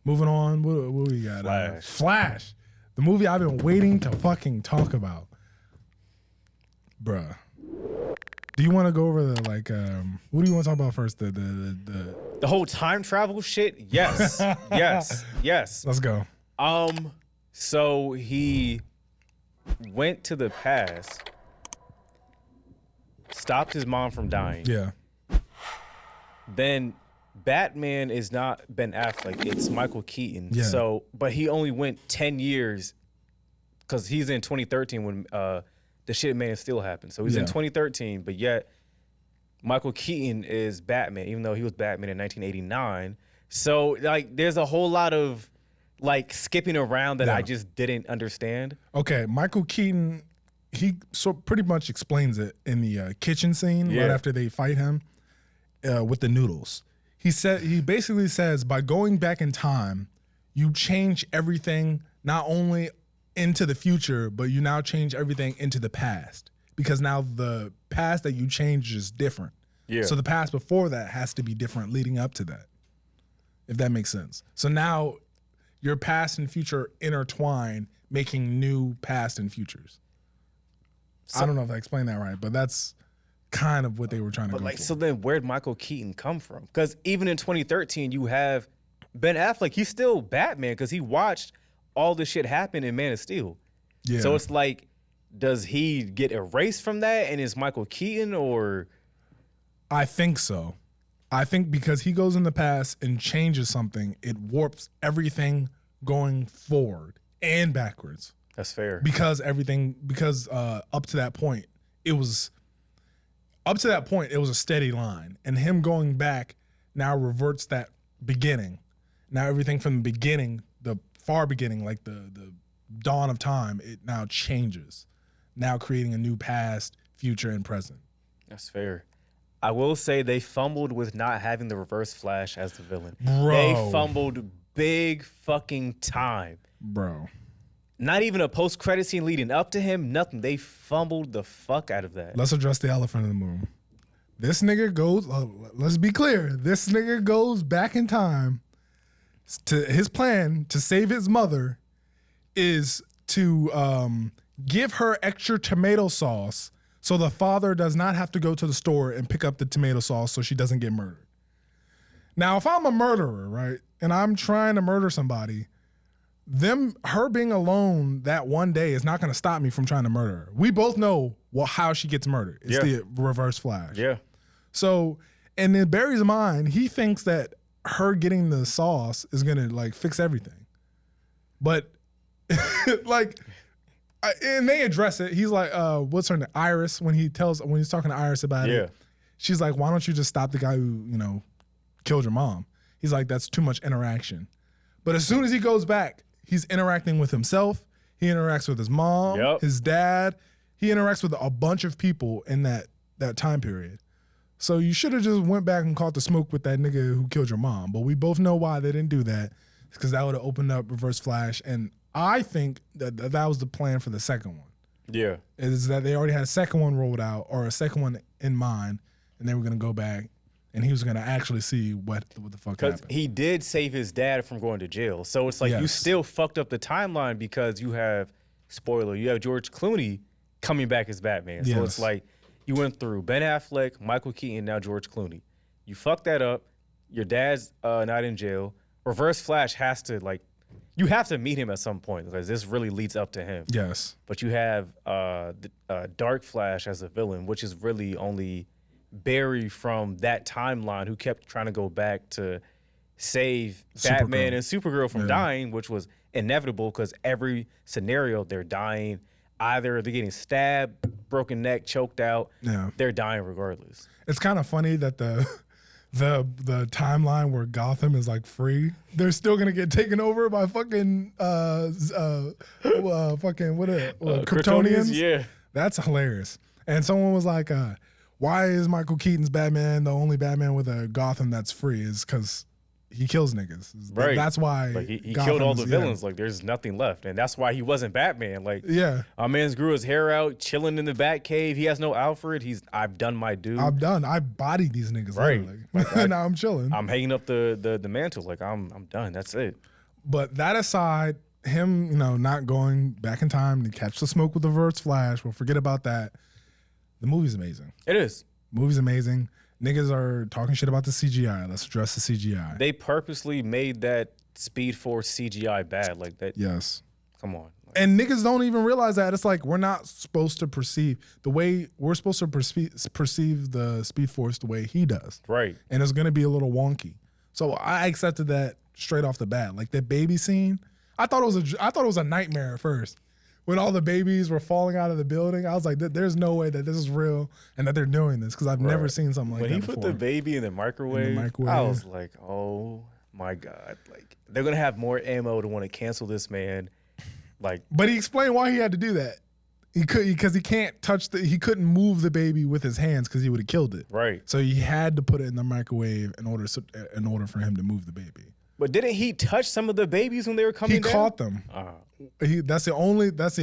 Moving on, what we got? Flash, the movie I've been waiting to fucking talk about, bruh. Do you want to go over the what do you want to talk about first? The whole time travel shit? Yes. yes. Let's go. So he went to the past, stopped his mom from dying. Yeah. Then Batman is not Ben Affleck, it's Michael Keaton. Yeah. So, but he only went 10 years because he's in 2013 when the shit Man of Steel happened. So he's in 2013, but yet Michael Keaton is Batman, even though he was Batman in 1989. So like, there's a whole lot of like skipping around that I just didn't understand. Okay, Michael Keaton, he pretty much explains it in the kitchen scene right after they fight him with the noodles. He basically says by going back in time, you change everything not only into the future, but you now change everything into the past because now the past that you change is different. Yeah. So the past before that has to be different leading up to that, if that makes sense. So now your past and future intertwine, making new past and futures. So, I don't know if I explained that right, but that's kind of what they were trying to go for. So then where'd Michael Keaton come from? Because even in 2013, you have Ben Affleck. He's still Batman because he watched all this shit happen in Man of Steel. Yeah. So it's like, does he get erased from that and is Michael Keaton or? I think so. I think because he goes in the past and changes something, it warps everything going forward and backwards. That's fair. Because up to that point, it was a steady line. And him going back now reverts that beginning. Now everything from the beginning, the far beginning, like the dawn of time, it now changes. Now creating a new past, future, and present. That's fair. I will say they fumbled with not having the Reverse Flash as the villain. Bro. They fumbled big fucking time. Bro. Not even a post-credit scene leading up to him, nothing. They fumbled the fuck out of that. Let's address the elephant in the room. This nigga goes, let's be clear, this nigga goes back in time to his plan to save his mother is to give her extra tomato sauce so the father does not have to go to the store and pick up the tomato sauce so she doesn't get murdered. Now, if I'm a murderer, right, and I'm trying to murder somebody, her being alone that one day is not going to stop me from trying to murder her. We both know how she gets murdered. It's the Reverse Flash. Yeah. So, and in Barry's mind, he thinks that her getting the sauce is going to like fix everything. But like, and they address it. He's like, what's her name? Iris, when he's talking to Iris about it, she's like, why don't you just stop the guy who, killed your mom? He's like, that's too much interaction. But as soon as he goes back, he's interacting with himself. He interacts with his mom, his dad. He interacts with a bunch of people in that time period. So you should have just went back and caught the smoke with that nigga who killed your mom. But we both know why they didn't do that. It's because that would have opened up Reverse Flash. And I think that was the plan for the second one. Yeah. Is that they already had a second one rolled out or a second one in mind, and they were going to go back, and he was going to actually see what the fuck happened. Because he did save his dad from going to jail. So it's like you still fucked up the timeline because you have, spoiler, you have George Clooney coming back as Batman. So it's like you went through Ben Affleck, Michael Keaton, now George Clooney. You fucked that up. Your dad's not in jail. Reverse Flash has to, like, you have to meet him at some point because this really leads up to him. Yes. But you have Dark Flash as a villain, which is really only Barry from that timeline who kept trying to go back to save Batman and Supergirl from dying, which was inevitable because every scenario they're dying. Either they're getting stabbed, broken neck, choked out. Yeah. They're dying regardless. It's kind of funny that the timeline where Gotham is like free, they're still gonna get taken over by fucking Kryptonians. Yeah, that's hilarious. And someone was like, "Why is Michael Keaton's Batman the only Batman with a Gotham that's free?" Is because he kills niggas. Right. That's why like he killed all the villains. Like there's nothing left, and that's why he wasn't Batman. Like our man's grew his hair out, chilling in the Batcave. He has no Alfred. I've done my due. I bodied these niggas. Right. Like, now I'm chilling. I'm hanging up the mantle. Like I'm done. That's it. But that aside, him not going back in time to catch the smoke with the reverse Flash. We'll forget about that. The movie's amazing. It is. Movie's amazing. Niggas are talking shit about the CGI. Let's address the CGI. They purposely made that Speed Force CGI bad like that. Yes. Come on. And niggas don't even realize that. It's like we're not supposed to perceive the way we're supposed to perceive the Speed Force the way he does. Right. And it's going to be a little wonky. So I accepted that straight off the bat. Like that baby scene, I thought it was a nightmare at first. When all the babies were falling out of the building, I was like, there's no way that this is real and that they're doing this because I've never seen something like that before. When he put the baby in the microwave, I was like, oh my God. Like, they're going to have more ammo to want to cancel this man. Like, but he explained why he had to do that. Because he can't he couldn't move the baby with his hands because he would have killed it. Right. So he had to put it in the microwave in order for him to move the baby. But didn't he touch some of the babies when they were coming down? He caught them. That's the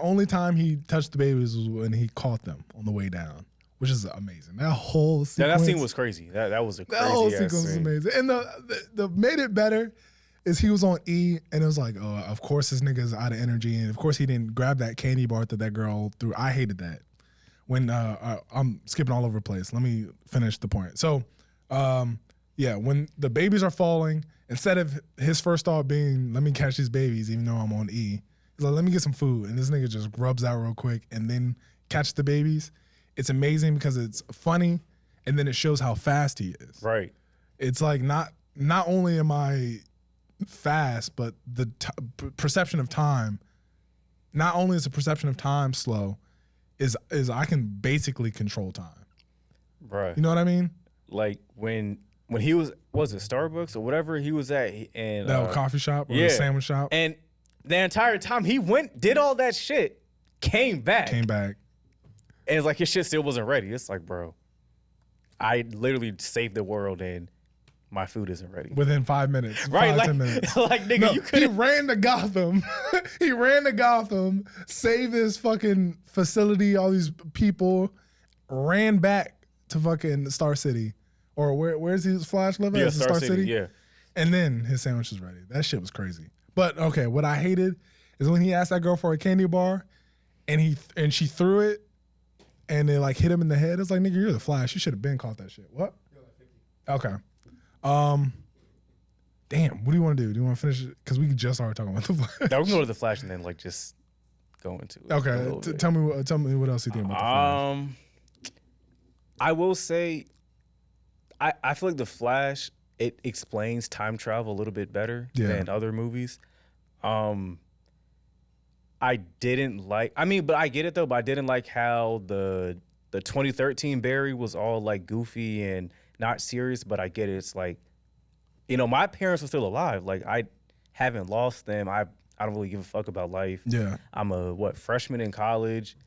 only time he touched the babies was when he caught them on the way down, which is amazing. That whole sequence. That scene was crazy. That was a crazy. That whole sequence was amazing. And the made it better is he was on E and it was like, oh, of course this nigga's out of energy, and of course he didn't grab that candy bar that girl threw. I hated that. When I'm skipping all over the place. Let me finish the point. So, when the babies are falling, instead of his first thought being, let me catch these babies, even though I'm on E, he's like, let me get some food. And this nigga just grubs out real quick and then catch the babies. It's amazing because it's funny and then it shows how fast he is. Right. It's like not only am I fast, but the perception of time, not only is the perception of time slow, is I can basically control time. Right. You know what I mean? Like when he was it Starbucks or whatever he was at, and coffee shop or a sandwich shop, and the entire time he did all that shit, came back, and it's like his shit still wasn't ready. It's like, bro, I literally saved the world and my food isn't ready within 5 minutes, right? 10 minutes. Like nigga, you could. He ran to Gotham. He ran to Gotham, saved this fucking facility, all these people, ran back to fucking Star City. Or where's his Flash living? Yeah, Star City. Yeah. And then his sandwich is ready. That shit was crazy. But okay, what I hated is when he asked that girl for a candy bar and she threw it and it like hit him in the head. It's like, nigga, you're the Flash. You should have been caught that shit. What? Okay. Damn, what do you want to do? Do you want to finish it? Because we just started talking about the Flash. Yeah, we can go to the Flash and then like just go into it. Okay. Tell me what else you think about the Flash. I will say I feel like the Flash, it explains time travel a little bit better than other movies. I didn't like, but I get it though, but I didn't like how the 2013 Barry was all like goofy and not serious, but I get it. It's like, my parents are still alive. Like I haven't lost them. I don't really give a fuck about life. Yeah. I'm a freshman in college.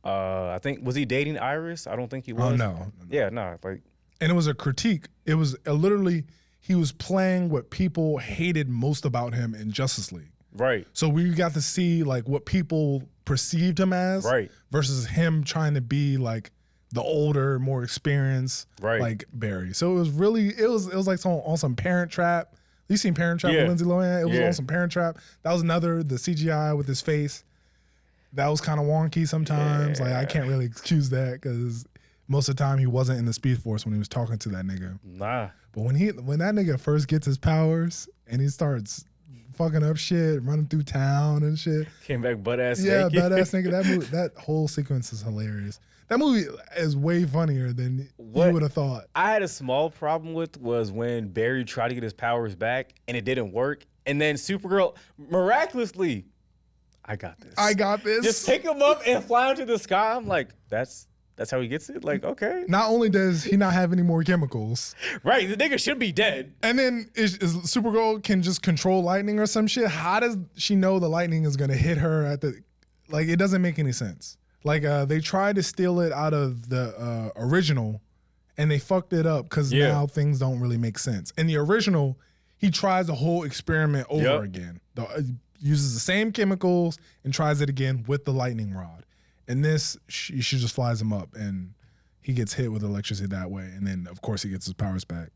I think, was he dating Iris? I don't think he was. Oh, no. Yeah, no. Like, and it was a critique. It was literally, he was playing what people hated most about him in Justice League. Right. So we got to see like what people perceived him as, right, versus him trying to be like the older, more experienced, right, like Barry. So it was really, it was like on some Parent Trap. You seen Parent Trap with Lindsay Lohan? It was on some Parent Trap. That was the CGI with his face. That was kind of wonky sometimes. Like I can't really excuse that because most of the time he wasn't in the Speed Force when he was talking to that nigga. Nah. But when that nigga first gets his powers and he starts fucking up shit, running through town and shit. Came back butt ass naked. naked. Yeah, butt ass nigga. That whole sequence is hilarious. That movie is way funnier than you would have thought. I had a small problem with was when Barry tried to get his powers back and it didn't work. And then Supergirl miraculously, I got this. Just pick him up and fly into the sky. I'm like, that's how he gets it? Like, okay. Not only does he not have any more chemicals. Right, the nigga should be dead. And then is Supergirl can just control lightning or some shit. How does she know the lightning is going to hit her at the... Like, it doesn't make any sense. Like, they tried to steal it out of the original, and they fucked it up because now things don't really make sense. In the original, he tries the whole experiment over again. Uses the same chemicals and tries it again with the lightning rod. And this, she just flies him up, and he gets hit with electricity that way. And then, of course, he gets his powers back.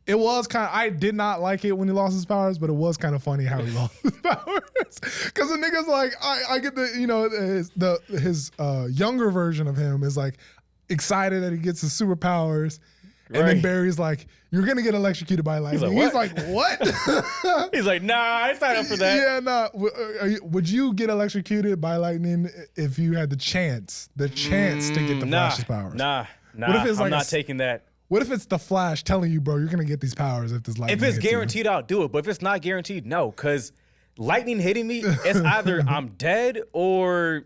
It was kind of, I did not like it when he lost his powers, but it was kind of funny how he lost his powers. Because the nigga's like, I get his younger version of him is like excited that he gets his superpowers. And then Barry's like, you're going to get electrocuted by lightning. He's like, what? He's like, nah, I signed up for that. Yeah, nah. Would you get electrocuted by lightning if you had the chance to get the Flash's powers? Nah. What if it's like I'm not taking that. What if it's the Flash telling you, bro, you're going to get these powers if this lightning If it's guaranteed, I'll do it. But if it's not guaranteed, no. Because lightning hitting me, it's either I'm dead or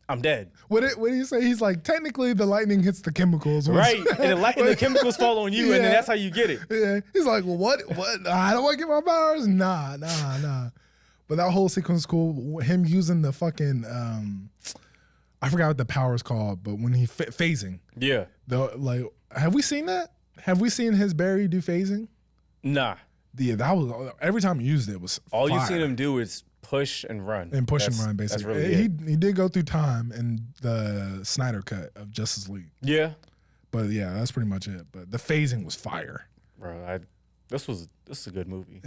I'm dead. What do you say? He's like, technically the lightning hits the chemicals. Right. And the chemicals fall on you, and then that's how you get it. Yeah. He's like, well, what? I don't want to get my powers? Nah. But that whole sequence is cool. Him using the fucking, I forgot what the power is called, but when he phasing. Yeah. Have we seen that? Have we seen his Barry do phasing? Nah. Yeah, that was, every time he used it was all fire. You've seen him do is push and run. And push and run, basically. That's really he did go through time in the Snyder cut of Justice League. Yeah. But yeah, that's pretty much it. But the phasing was fire. Bro, this is a good movie.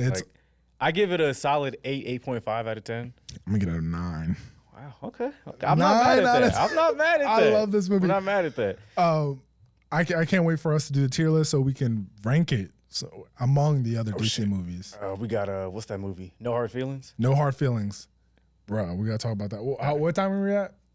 I give it a solid 8.5 out of 10. I'm gonna get it a 9. Wow, okay. I'm not mad at that. I'm not mad at that. I love this movie. I'm not mad at that. I can't wait for us to do the tier list so we can rank it among the other DC movies. We got what's that movie? No Hard Feelings? No Hard Feelings. Bro, we gotta talk about that. What time are we at?